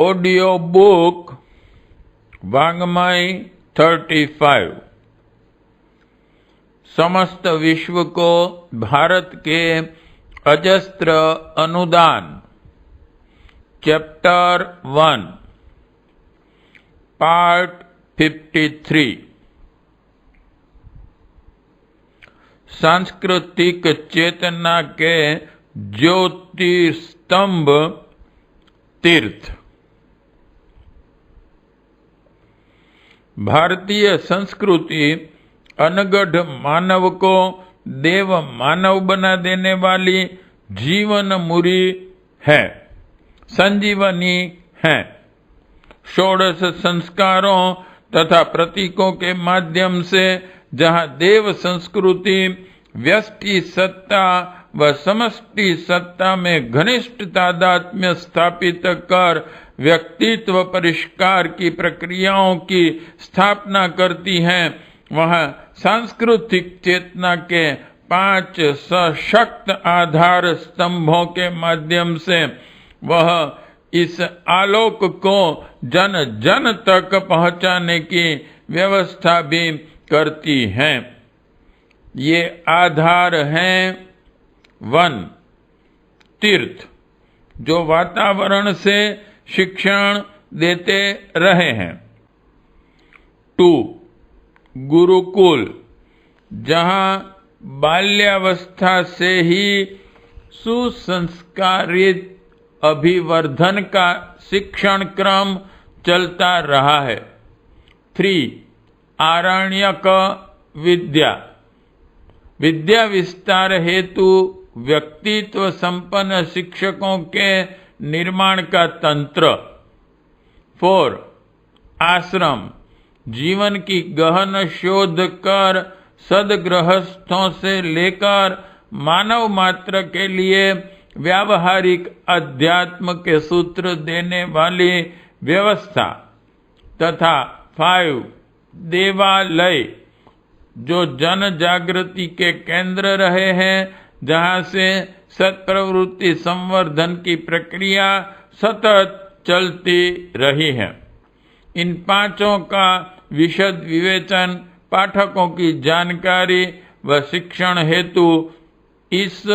Audio book वाङ्मय 35 समस्त विश्व को भारत के अजस्त्र अनुदान चैप्टर 1 पार्ट 53 सांस्कृतिक चेतना के ज्योतिस्तंभ तीर्थ। भारतीय संस्कृति अनगढ़ मानव को देव मानव बना देने वाली जीवन मुरी है, संजीवनी है। षोडश संस्कारों तथा प्रतीकों के माध्यम से जहाँ देव संस्कृति व्यष्टि सत्ता व समष्टि सत्ता में घनिष्ठ तादात्म्य स्थापित कर व्यक्तित्व परिष्कार की प्रक्रियाओं की स्थापना करती है, वहाँ सांस्कृतिक चेतना के 5 सशक्त आधार स्तंभों के माध्यम से वह इस आलोक को जन जन तक पहुंचाने की व्यवस्था भी करती हैं। ये आधार हैं 1 तीर्थ, जो वातावरण से शिक्षण देते रहे हैं। 2 गुरुकुल, जहाँ बाल्यावस्था से ही सुसंस्कारित अभिवर्धन का शिक्षण क्रम चलता रहा है। 3 आरण्यक विद्या, विद्या विस्तार हेतु व्यक्तित्व संपन्न शिक्षकों के निर्माण का तंत्र। 4 आश्रम, जीवन की गहन शोध कर सदगृहस्थों से लेकर मानव मात्र के लिए व्यावहारिक अध्यात्म के सूत्र देने वाली व्यवस्था। तथा 5 देवालय, जो जन जागृति के केंद्र रहे हैं, जहाँ से सत्प्रवृत्ति संवर्धन की प्रक्रिया सतत चलती रही है। इन 5 का विशद विवेचन पाठकों की जानकारी व शिक्षण हेतु इस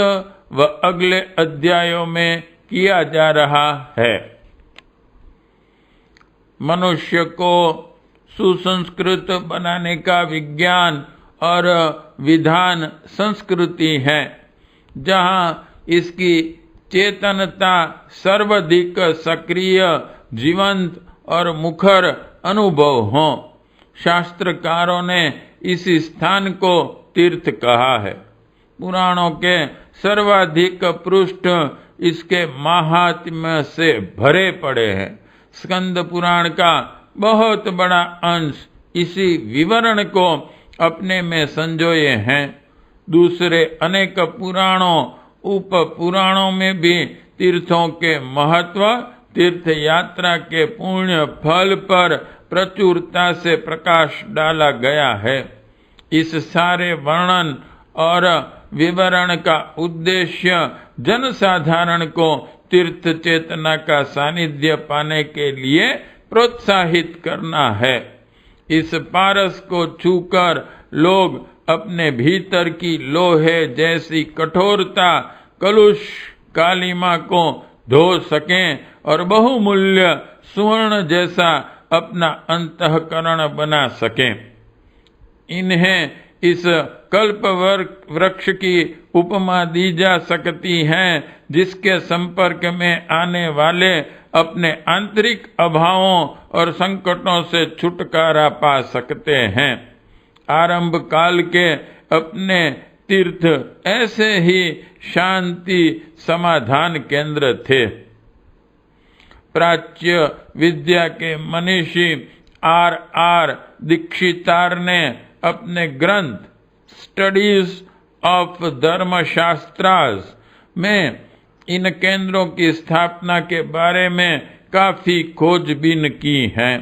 व अगले अध्यायों में किया जा रहा है। मनुष्य को सुसंस्कृत बनाने का विज्ञान और विधान संस्कृति है, जहाँ इसकी चेतनता सर्वाधिक सक्रिय, जीवंत और मुखर अनुभव हो। शास्त्रकारों ने इस स्थान को तीर्थ कहा है। पुराणों के सर्वाधिक पृष्ठ इसके माहात्म्य से भरे पड़े हैं। स्कंद पुराण का बहुत बड़ा अंश इसी विवरण को अपने में संजोए हैं। दूसरे अनेक पुराणों उप पुराणों में भी तीर्थों के महत्व, तीर्थ यात्रा के पुण्य फल पर प्रचुरता से प्रकाश डाला गया है। इस सारे वर्णन और विवरण का उद्देश्य जनसाधारण को तीर्थ चेतना का सानिध्य पाने के लिए प्रोत्साहित करना है। इस पारस को छूकर लोग अपने भीतर की लोहे जैसी कठोरता, कलुष कालिमा को धो सकें और बहुमूल्य स्वर्ण जैसा अपना अंतःकरण बना सकें। इन्हें इस कल्प वृक्ष की उपमा दी जा सकती है, जिसके संपर्क में आने वाले अपने आंतरिक अभावों और संकटों से छुटकारा पा सकते हैं। आरंभ काल के अपने तीर्थ ऐसे ही शांति समाधान केंद्र थे। प्राच्य विद्या के मनीषी R.R. दीक्षितार ने अपने ग्रंथ स्टडीज ऑफ धर्मशास्त्रास में इन केंद्रों की स्थापना के बारे में काफी खोजबीन की है।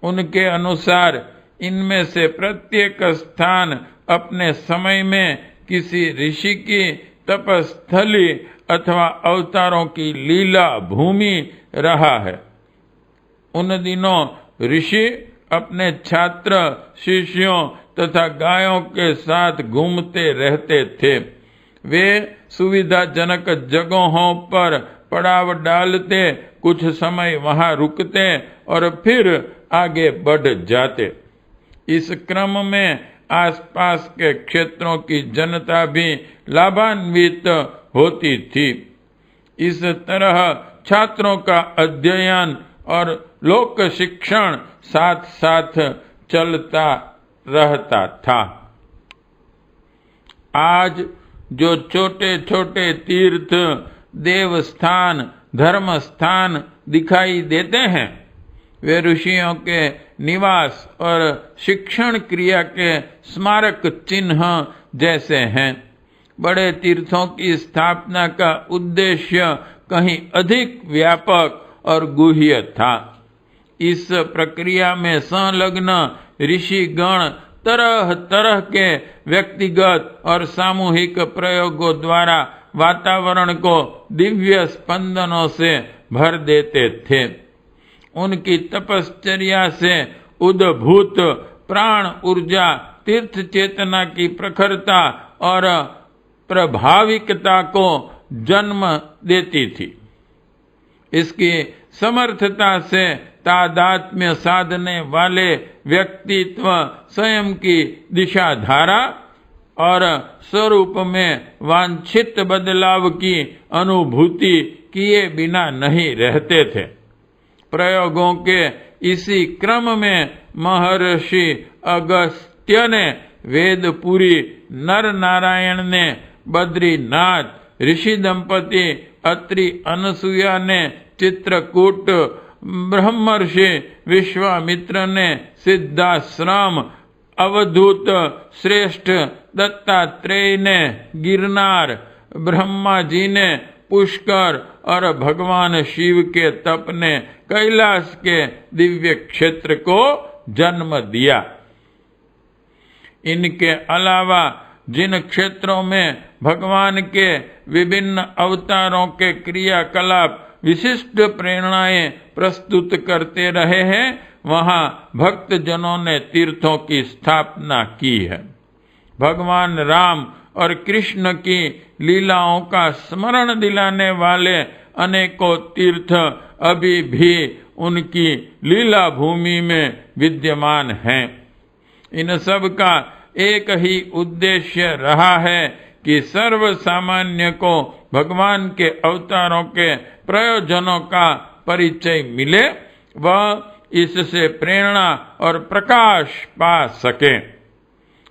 उनके अनुसार इनमें से प्रत्येक स्थान अपने समय में किसी ऋषि की तपस्थली अथवा अवतारों की लीला भूमि रहा है। उन दिनों ऋषि अपने छात्र शिष्यों तथा गायों के साथ घूमते रहते थे। वे सुविधाजनक जगहों पर पड़ाव डालते, कुछ समय वहां रुकते और फिर आगे बढ़ जाते। इस क्रम में आसपास के क्षेत्रों की जनता भी लाभान्वित होती थी। इस तरह छात्रों का अध्ययन और लोक शिक्षण साथ साथ चलता रहता था। आज जो छोटे छोटे तीर्थ, देवस्थान, धर्म स्थान दिखाई देते हैं, वे ऋषियों के निवास और शिक्षण क्रिया के स्मारक चिन्ह जैसे हैं। बड़े तीर्थों की स्थापना का उद्देश्य कहीं अधिक व्यापक और गुह्य था। इस प्रक्रिया में संलग्न ऋषिगण तरह तरह के व्यक्तिगत और सामूहिक प्रयोगों द्वारा वातावरण को दिव्य स्पंदनों से भर देते थे। उनकी तपश्चर्या से उद्भूत प्राण ऊर्जा तीर्थ चेतना की प्रखरता और प्रभाविकता को जन्म देती थी। इसकी समर्थता से तादात्म्य साधने वाले व्यक्तित्व स्वयं की दिशाधारा और स्वरूप में वांछित बदलाव की अनुभूति किए बिना नहीं रहते थे। प्रयोगों के इसी क्रम में महर्षि अगस्त्य ने वेदपुरी, नर नारायण ने बद्रीनाथ, ऋषि दंपति अत्रि अनसुया ने चित्रकूट, ब्रह्मर्षि विश्वामित्र ने सिद्धाश्रम, अवधूत श्रेष्ठ दत्तात्रेय ने गिरनार, ब्रह्मा जी ने पुष्कर और भगवान शिव के तप ने कैलाश के दिव्य क्षेत्र को जन्म दिया। इनके अलावा जिन क्षेत्रों में भगवान के विभिन्न अवतारों के क्रियाकलाप विशिष्ट प्रेरणाएं प्रस्तुत करते रहे हैं, वहां भक्त जनों ने तीर्थों की स्थापना की है। भगवान राम और कृष्ण की लीलाओं का स्मरण दिलाने वाले अनेकों तीर्थ अभी भी उनकी लीला भूमि में विद्यमान हैं। इन सब का एक ही उद्देश्य रहा है कि सर्व सामान्य को भगवान के अवतारों के प्रयोजनों का परिचय मिले, वह इससे प्रेरणा और प्रकाश पा सके।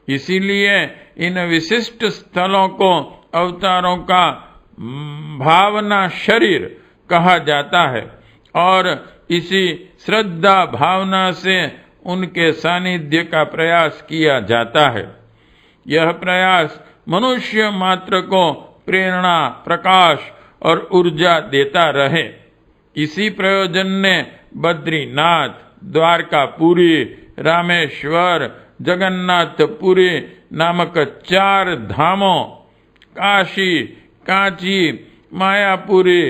इसीलिए इन विशिष्ट स्थलों को अवतारों का भावना शरीर कहा जाता है और इसी श्रद्धा भावना से उनके सानिध्य का प्रयास किया जाता है। यह प्रयास मनुष्य मात्र को प्रेरणा, प्रकाश और ऊर्जा देता रहे। इसी प्रयोजन ने बद्रीनाथ, द्वारकापुरी, रामेश्वर, जगन्नाथपुरी नामक 4 धामों, काशी, कांची, मायापुरी,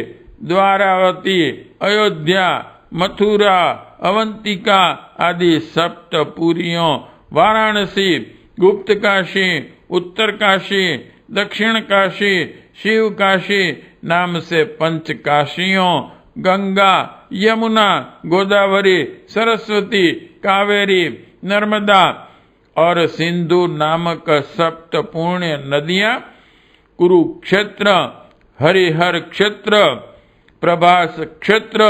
द्वारावती, अयोध्या, मथुरा, अवंतिका आदि 7 पुरियों, वाराणसी, गुप्त काशी, उत्तर काशी, दक्षिण काशी, शिव काशी नाम से 5 काशियों, गंगा, यमुना, गोदावरी, सरस्वती, कावेरी, नर्मदा और सिंधु नामक 7 पुण्य नदियां, कुरुक्षेत्र, हरिहर क्षेत्र, प्रभास क्षेत्र,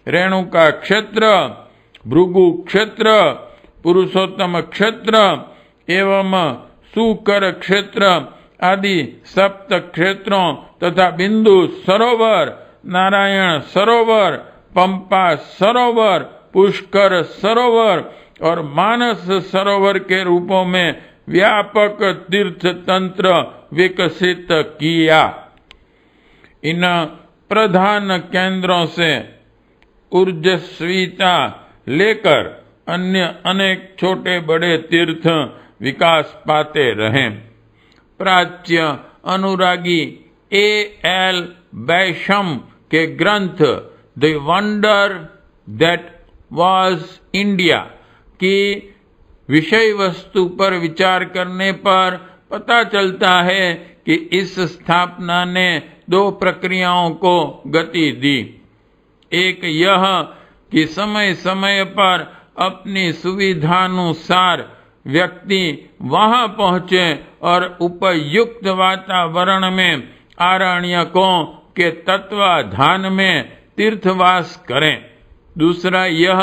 रेणुका क्षेत्र, भृगु क्षेत्र, पुरुषोत्तम क्षेत्र एवं सुकर क्षेत्र आदि 7 क्षेत्रों तथा बिंदु सरोवर, नारायण सरोवर, पंपा सरोवर, पुष्कर सरोवर और मानस सरोवर के रूपों में व्यापक तीर्थ तंत्र विकसित किया। इन प्रधान केंद्रों से ऊर्जस्विता लेकर अन्य अनेक छोटे बड़े तीर्थ विकास पाते रहे। प्राच्य अनुरागी A.L. बैशम के ग्रंथ the wonder that was India की विषय वस्तु पर विचार करने पर पता चलता है कि इस स्थापना ने दो प्रक्रियाओं को गति दी। एक यह कि समय समय पर अपनी सुविधानुसार व्यक्ति वहां पहुंचे और उपयुक्त वातावरण में आरण्यकों के तत्वाधान में तीर्थवास करें। दूसरा यह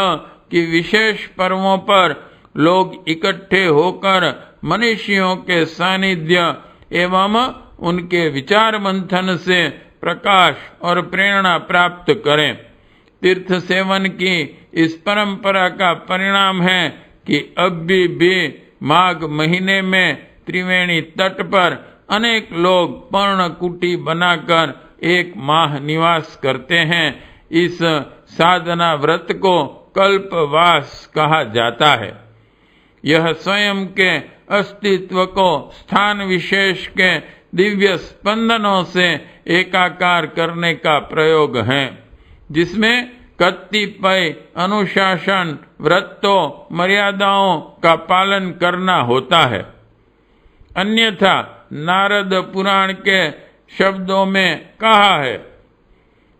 कि विशेष पर्वों पर लोग इकट्ठे होकर मनीषियों के सानिध्य एवं उनके विचार मंथन से प्रकाश और प्रेरणा प्राप्त करें। तीर्थ सेवन की इस परंपरा का परिणाम है कि अब भी माघ महीने में त्रिवेणी तट पर अनेक लोग पर्णकुटी बनाकर एक माह निवास करते हैं। इस साधना व्रत को कल्पवास कहा जाता है। यह स्वयं के अस्तित्व को स्थान विशेष के दिव्य स्पंदनों से एकाकार करने का प्रयोग है, जिसमें कतिपय अनुशासन, व्रतों, मर्यादाओं का पालन करना होता है। अन्यथा नारद पुराण के शब्दों में कहा है,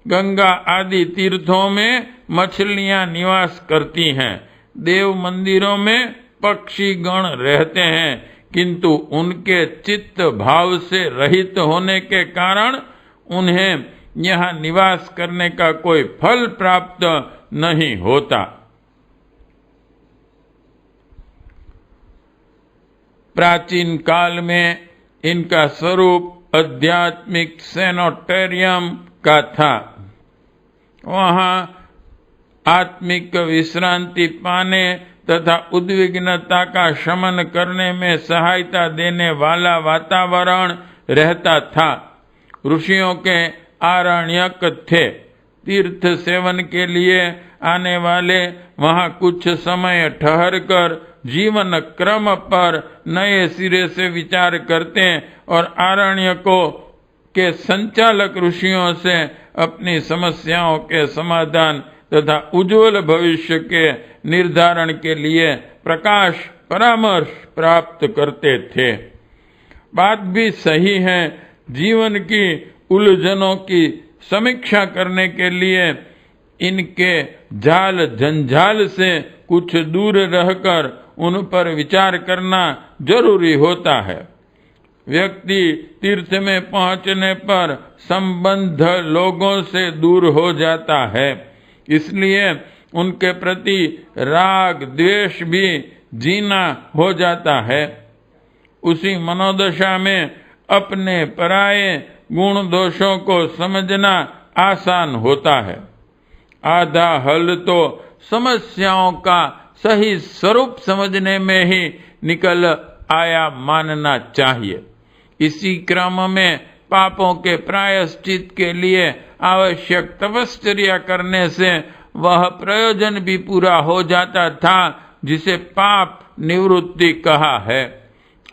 गंगा आदि तीर्थों में मछलियां निवास करती हैं, देव मंदिरों में पक्षी गण रहते हैं, किंतु उनके चित्त भाव से रहित होने के कारण उन्हें यहाँ निवास करने का कोई फल प्राप्त नहीं होता। प्राचीन काल में इनका स्वरूप आध्यात्मिक सैनिटोरियम का था। वहाँ आत्मिक विश्रांति पाने तथा उद्विग्नता का शमन करने में सहायता देने वाला वातावरण रहता था। ऋषियों के आरण्यक थे। तीर्थ सेवन के लिए आने वाले वहां कुछ समय ठहरकर जीवन क्रम पर नए सिरे से विचार करते और आरण्यकों के संचालक ऋषियों से अपनी समस्याओं के समाधान तथा उज्जवल भविष्य के निर्धारण के लिए प्रकाश परामर्श प्राप्त करते थे। बात भी सही है, जीवन की उलझनों की समीक्षा करने के लिए इनके जाल जंजाल से कुछ दूर रहकर उन पर विचार करना जरूरी होता है। व्यक्ति तीर्थ में पहुंचने पर संबंध लोगों से दूर हो जाता है, इसलिए उनके प्रति राग द्वेष भी जीना हो जाता है। उसी मनोदशा में अपने पराये गुण दोषों को समझना आसान होता है। आधा हल तो समस्याओं का सही स्वरूप समझने में ही निकल आया मानना चाहिए। इसी क्रम में पापों के प्रायश्चित के लिए आवश्यक तपश्चर्या करने से वह प्रयोजन भी पूरा हो जाता था जिसे पाप निवृत्ति कहा है।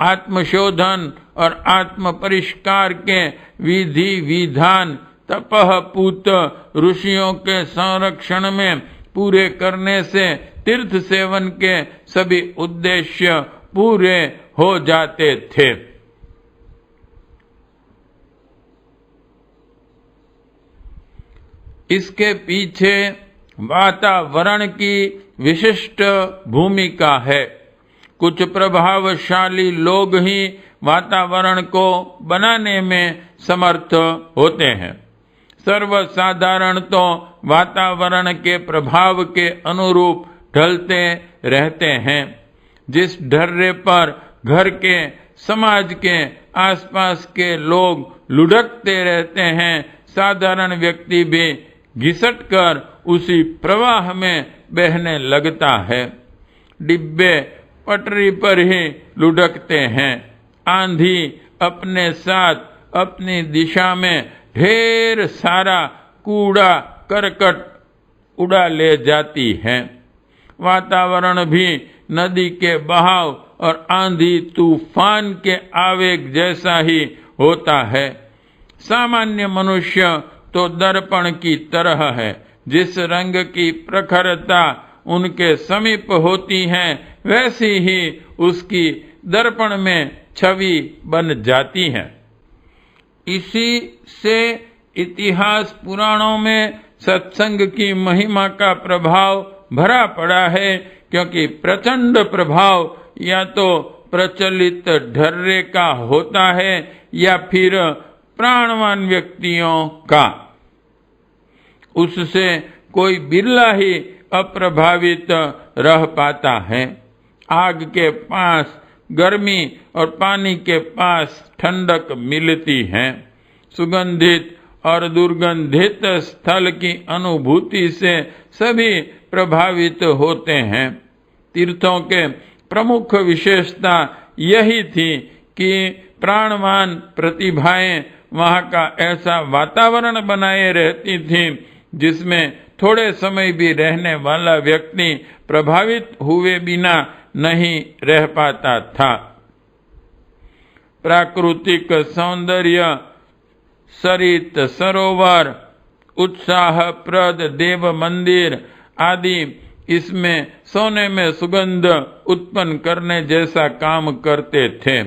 आत्मशोधन और आत्म परिष्कार के विधि विधान तपः पूत ऋषियों के संरक्षण में पूरे करने से तीर्थ सेवन के सभी उद्देश्य पूरे हो जाते थे। इसके पीछे वातावरण की विशिष्ट भूमिका है। कुछ प्रभावशाली लोग ही वातावरण को बनाने में समर्थ होते हैं। सर्वसाधारण तो वातावरण के प्रभाव के अनुरूप ढलते रहते हैं। जिस ढर्रे पर घर के, समाज के आसपास के लोग लुढ़कते रहते हैं, साधारण व्यक्ति भी घिसट कर उसी प्रवाह में बहने लगता है। डिब्बे पटरी पर ही लुढ़कते हैं। आंधी अपने साथ अपनी दिशा में ढेर सारा कूड़ा करकट उड़ा ले जाती है। वातावरण भी नदी के बहाव और आंधी तूफान के आवेग जैसा ही होता है। सामान्य मनुष्य तो दर्पण की तरह है। जिस रंग की प्रखरता उनके समीप होती हैं, वैसी ही उसकी दर्पण में छवि बन जाती है। इसी से इतिहास पुराणों में सत्संग की महिमा का प्रभाव भरा पड़ा है, क्योंकि प्रचंड प्रभाव या तो प्रचलित ढर्रे का होता है या फिर प्राणवान व्यक्तियों का। उससे कोई बिरला ही अप्रभावित रह पाता है। आग के पास गर्मी और पानी के पास ठंडक मिलती है। सुगंधित और दुर्गंधित स्थल की अनुभूति से सभी प्रभावित होते हैं। तीर्थों के प्रमुख विशेषता यही थी कि प्राणवान प्रतिभाएं वहां का ऐसा वातावरण बनाए रहती थी जिसमें थोड़े समय भी रहने वाला व्यक्ति प्रभावित हुए बिना नहीं रह पाता था। प्राकृतिक सौंदर्य, सरित सरोवर, उत्साहप्रद देव मंदिर आदि इसमें सोने में सुगंध उत्पन्न करने जैसा काम करते थे।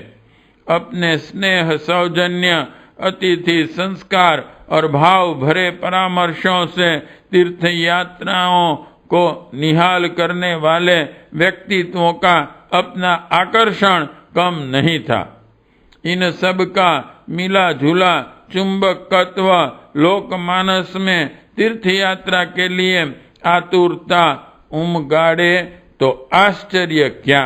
अपने स्नेह, सौजन्य, अतिथि संस्कार और भाव भरे परामर्शों से तीर्थ यात्राओं को निहाल करने वाले व्यक्तित्वों का अपना आकर्षण कम नहीं था। इन सब का मिला जुला चुंबकत्व लोकमानस में तीर्थ यात्रा के लिए आतुरता उमगाड़े तो आश्चर्य क्या।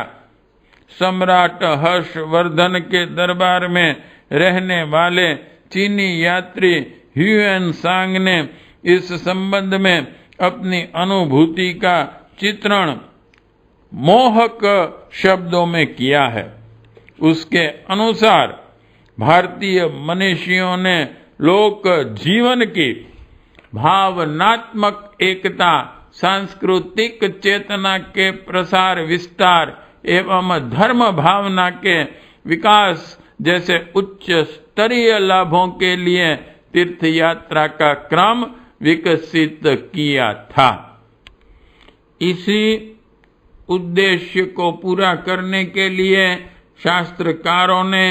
सम्राट हर्षवर्धन के दरबार में रहने वाले चीनी यात्री ह्यूएन सांग ने इस संबंध में अपनी अनुभूति का चित्रण मोहक शब्दों में किया है। उसके अनुसार भारतीय मनीषियों ने लोक जीवन की भावनात्मक एकता, सांस्कृतिक चेतना के प्रसार विस्तार एवं धर्म भावना के विकास जैसे उच्च स्तरीय लाभों के लिए तीर्थ यात्रा का क्रम विकसित किया था। इसी उद्देश्य को पूरा करने के लिए शास्त्रकारों ने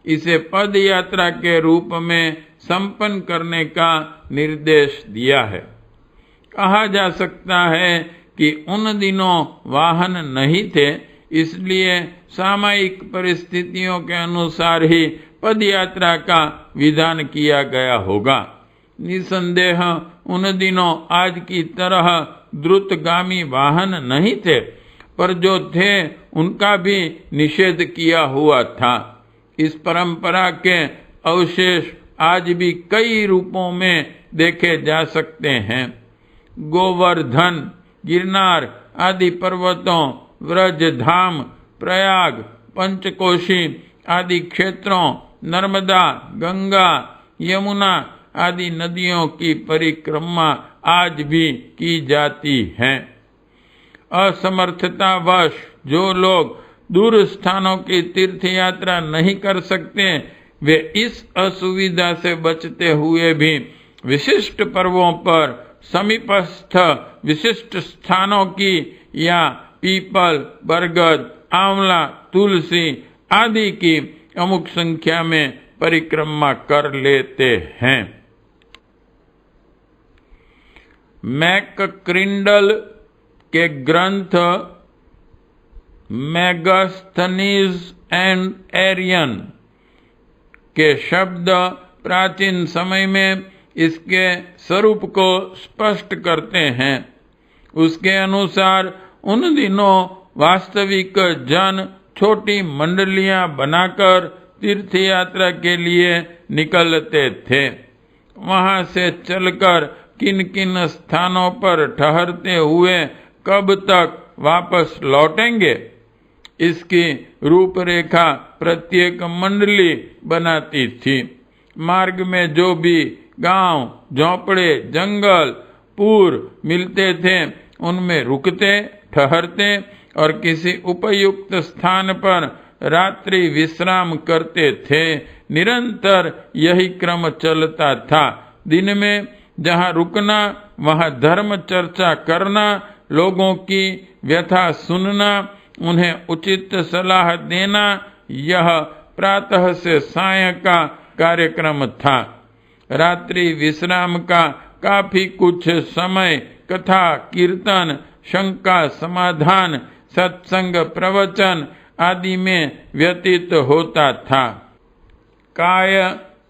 इसे पद यात्रा के रूप में संपन्न करने का निर्देश दिया है। कहा जा सकता है कि उन दिनों वाहन नहीं थे, इसलिए सामयिक परिस्थितियों के अनुसार ही पद यात्रा का विधान किया गया होगा। निसंदेह उन दिनों आज की तरह द्रुतगामी वाहन नहीं थे, पर जो थे उनका भी निषेध किया हुआ था। इस परंपरा के अवशेष आज भी कई रूपों में देखे जा सकते हैं। गोवर्धन, गिरनार आदि पर्वतों, व्रज धाम, प्रयाग, पंचकोशी आदि क्षेत्रों, नर्मदा, गंगा, यमुना आदि नदियों की परिक्रमा आज भी की जाती है। असमर्थतावश जो लोग दूर स्थानों की तीर्थ यात्रा नहीं कर सकते, वे इस असुविधा से बचते हुए भी विशिष्ट पर्वों पर समीपस्थ विशिष्ट स्थानों की या पीपल, बरगद, आंवला, तुलसी आदि की अमुक संख्या में परिक्रमा कर लेते हैं। मैकक्रिंडल के ग्रंथ मेगास्थनीज एंड एरियन के शब्द प्राचीन समय में इसके स्वरूप को स्पष्ट करते हैं। उसके अनुसार उन दिनों वास्तविक जन छोटी मंडलियां बनाकर तीर्थ यात्रा के लिए निकलते थे। वहां से चलकर किन किन स्थानों पर ठहरते हुए कब तक वापस लौटेंगे, इसकी रूपरेखा प्रत्येक मंडली बनाती थी। मार्ग में जो भी गांव, झोंपड़े, जंगल, पूर मिलते थे, उनमें रुकते, ठहरते और किसी उपयुक्त स्थान पर रात्रि विश्राम करते थे। निरंतर यही क्रम चलता था। दिन में जहाँ रुकना वहाँ धर्म चर्चा करना, लोगों की व्यथा सुनना, उन्हें उचित सलाह देना, यह प्रातः से सायं का कार्यक्रम था। रात्रि विश्राम का काफी कुछ समय कथा, कीर्तन, शंका समाधान, सत्संग, प्रवचन आदि में व्यतीत होता था। काय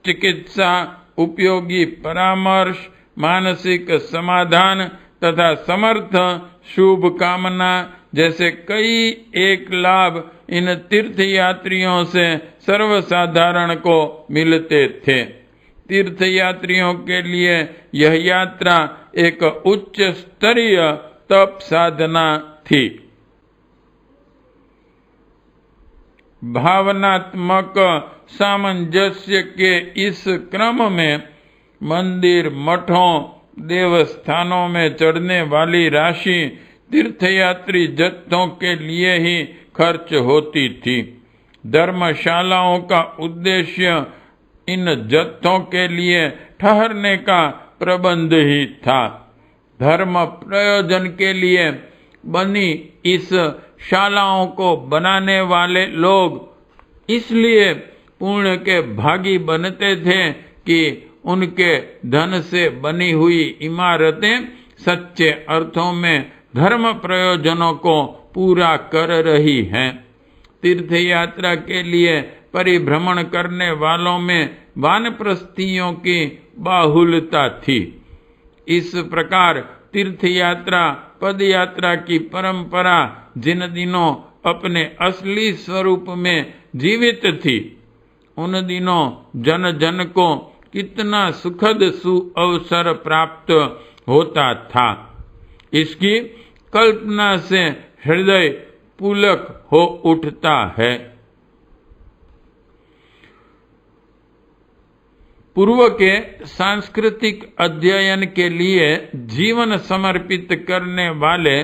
चिकित्सा, उपयोगी परामर्श, मानसिक समाधान तथा समर्थ शुभ कामना जैसे कई एक लाभ इन तीर्थयात्रियों से सर्वसाधारण को मिलते थे। तीर्थयात्रियों के लिए यह यात्रा एक उच्च स्तरीय तप साधना थी। भावनात्मक सामंजस्य के इस क्रम में मंदिर, मठों, देवस्थानों में चढ़ने वाली राशि तीर्थयात्री जत्थों के लिए ही खर्च होती थी। धर्मशालाओं का उद्देश्य इन जत्थों के लिए ठहरने का प्रबंध ही था। धर्म प्रयोजन के लिए बनी इस शालाओं को बनाने वाले लोग इसलिए पुण्य के भागी बनते थे कि उनके धन से बनी हुई इमारतें सच्चे अर्थों में धर्म प्रयोजनों को पूरा कर रही हैं। तीर्थ यात्रा के लिए परिभ्रमण करने वालों में वानप्रस्थियों की बाहुल्यता थी। इस प्रकार तीर्थ यात्रा, पद यात्रा की परंपरा जिन दिनों अपने असली स्वरूप में जीवित थी, उन दिनों जन जन को कितना सुखद सुअवसर प्राप्त होता था, इसकी कल्पना से हृदय पुलक हो उठता है। पूर्व के सांस्कृतिक अध्ययन के लिए जीवन समर्पित करने वाले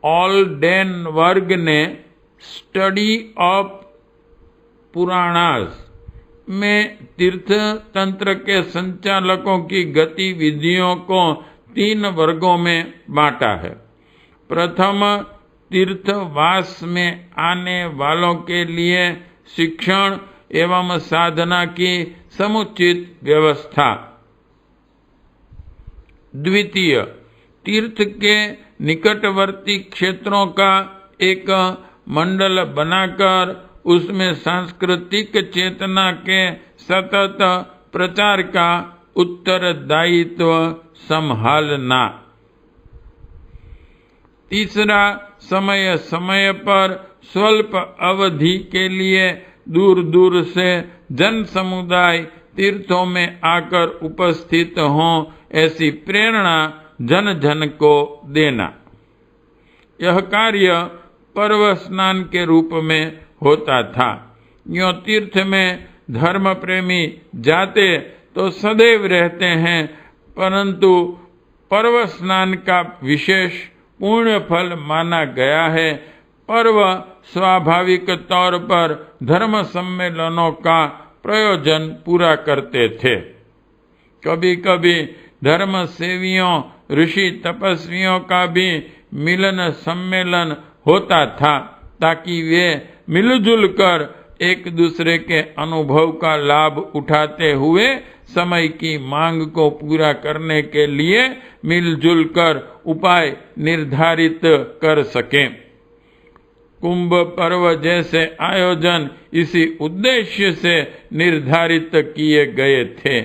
ऑल्डेनवर्ग ने स्टडी ऑफ पुराणास में तीर्थ तंत्र के संचालकों की गतिविधियों को 3 वर्गों में बांटा है। प्रथम, तीर्थवास में आने वालों के लिए शिक्षण एवं साधना की समुचित व्यवस्था। द्वितीय, तीर्थ के निकटवर्ती क्षेत्रों का एक मंडल बनाकर उसमें सांस्कृतिक चेतना के सतत प्रचार का उत्तरदायित्व संभालना। तीसरा, समय समय पर स्वल्प अवधि के लिए दूर दूर से जन समुदाय तीर्थों में आकर उपस्थित हों, ऐसी प्रेरणा जन जन को देना। यह कार्य पर्व स्नान के रूप में होता था। यों तीर्थ में धर्म प्रेमी जाते तो सदैव रहते हैं, परंतु पर्व स्नान का विशेष पूर्ण फल माना गया है। पर्व स्वाभाविक तौर पर धर्म सम्मेलनों का प्रयोजन पूरा करते थे। कभी कभी धर्म सेवियों, ऋषि तपस्वियों का भी मिलन सम्मेलन होता था, ताकि वे मिलजुल कर एक दूसरे के अनुभव का लाभ उठाते हुए समय की मांग को पूरा करने के लिए मिलजुल कर उपाय निर्धारित कर सकें। कुंभ पर्व जैसे आयोजन इसी उद्देश्य से निर्धारित किए गए थे।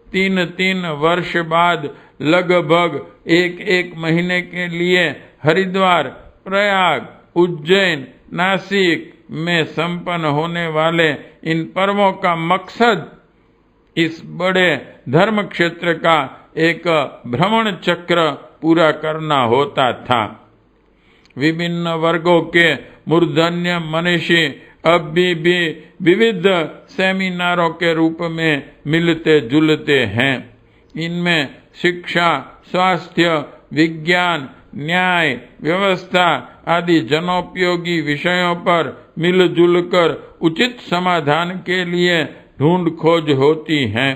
3-3 वर्ष बाद लगभग 1-1 महीने के लिए हरिद्वार, प्रयाग, उज्जैन, नासिक में संपन्न होने वाले इन पर्वों का मकसद इस बड़े धर्म क्षेत्र का एक भ्रमण चक्र पूरा करना होता था। विभिन्न वर्गों के मूर्धन्य मनीषी अब भी विविध सेमिनारों के रूप में मिलते जुलते हैं। इनमें शिक्षा, स्वास्थ्य, विज्ञान, न्याय, व्यवस्था आदि जनोपयोगी विषयों पर मिलजुल कर उचित समाधान के लिए ढूंढ खोज होती है।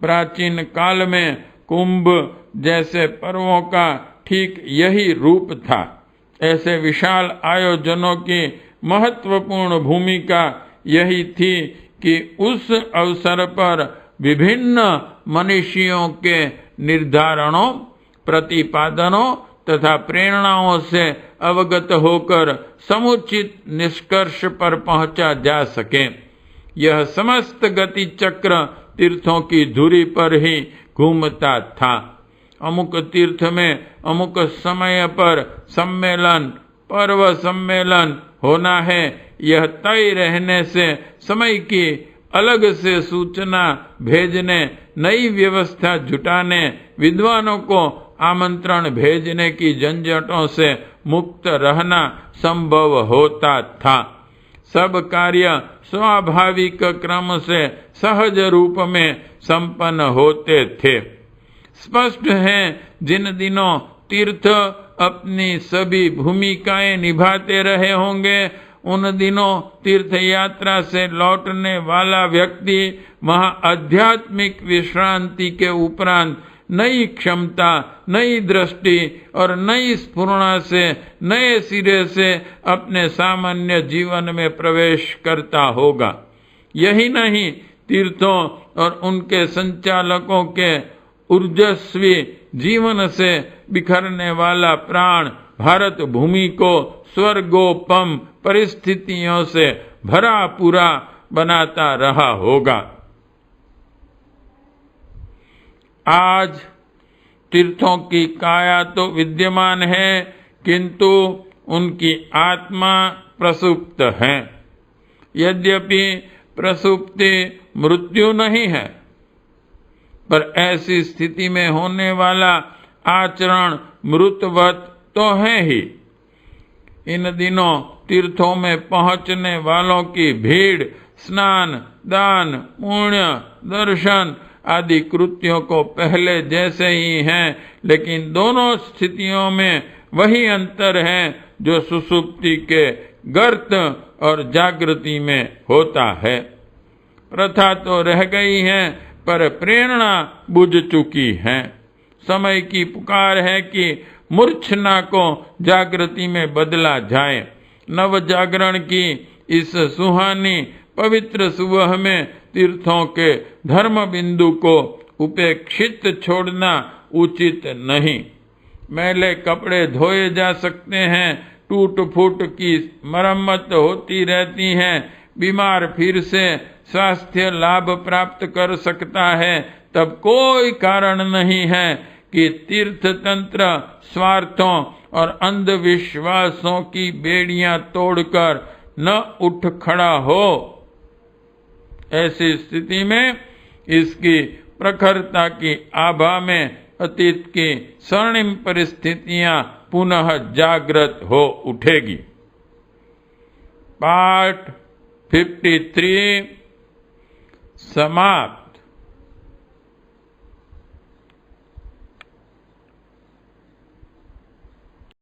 प्राचीन काल में कुंभ जैसे पर्वों का ठीक यही रूप था। ऐसे विशाल आयोजनों की महत्वपूर्ण भूमिका यही थी कि उस अवसर पर विभिन्न मनीषियों के निर्धारणों, प्रतिपादनों तथा प्रेरणाओं से अवगत होकर समुचित निष्कर्ष पर पहुंचा जा सके। यह समस्त गति चक्र तीर्थों की धुरी पर ही घूमता था। अमुक तीर्थ में अमुक समय पर सम्मेलन, पर्व सम्मेलन होना है, यह तय रहने से समय की अलग से सूचना भेजने, नई व्यवस्था जुटाने, विद्वानों को आमंत्रण भेजने की झंझटों से मुक्त रहना संभव होता था। सब कार्य स्वाभाविक क्रम से सहज रूप में संपन्न होते थे। स्पष्ट है, जिन दिनों तीर्थ अपनी सभी भूमिकाएं निभाते रहे होंगे, उन दिनों तीर्थ यात्रा से लौटने वाला व्यक्ति वहां आध्यात्मिक विश्रांति के उपरांत नई क्षमता, नई दृष्टि और नई स्फुरणा से नए सिरे से अपने सामान्य जीवन में प्रवेश करता होगा। यही नहीं, तीर्थों और उनके संचालकों के ऊर्जस्वी जीवन से बिखरने वाला प्राण भारत भूमि को स्वर्गोपम परिस्थितियों से भरा पूरा बनाता रहा होगा। आज तीर्थों की काया तो विद्यमान है, किंतु उनकी आत्मा प्रसुप्त है। यद्यपि प्रसुप्ति मृत्यु नहीं है, पर ऐसी स्थिति में होने वाला आचरण मृतवत तो है ही। इन दिनों तीर्थों में पहुंचने वालों की भीड़ स्नान, दान, पुण्य, दर्शन आदि कृत्यों को पहले जैसे ही हैं, लेकिन दोनों स्थितियों में वही अंतर है जो सुषुप्ति के गर्त और जागृति में होता है। प्रथा तो रह गई है, पर प्रेरणा बुझ चुकी है। समय की पुकार है कि मूर्छना को जागृति में बदला जाए। नव जागरण की इस सुहानी पवित्र सुबह में तीर्थों के धर्म बिंदु को उपेक्षित छोड़ना उचित नहीं। मैले कपड़े धोए जा सकते हैं, टूट फूट की मरम्मत होती रहती है, बीमार फिर से स्वास्थ्य लाभ प्राप्त कर सकता है, तब कोई कारण नहीं है कि तीर्थ तंत्र स्वार्थों और अंधविश्वासों की बेड़ियां तोड़कर न उठ खड़ा हो। ऐसी स्थिति में इसकी प्रखरता की आभा में अतीत की स्वर्णिम परिस्थितियां पुनः जागृत हो उठेगी। पाठ 53 समाप्त।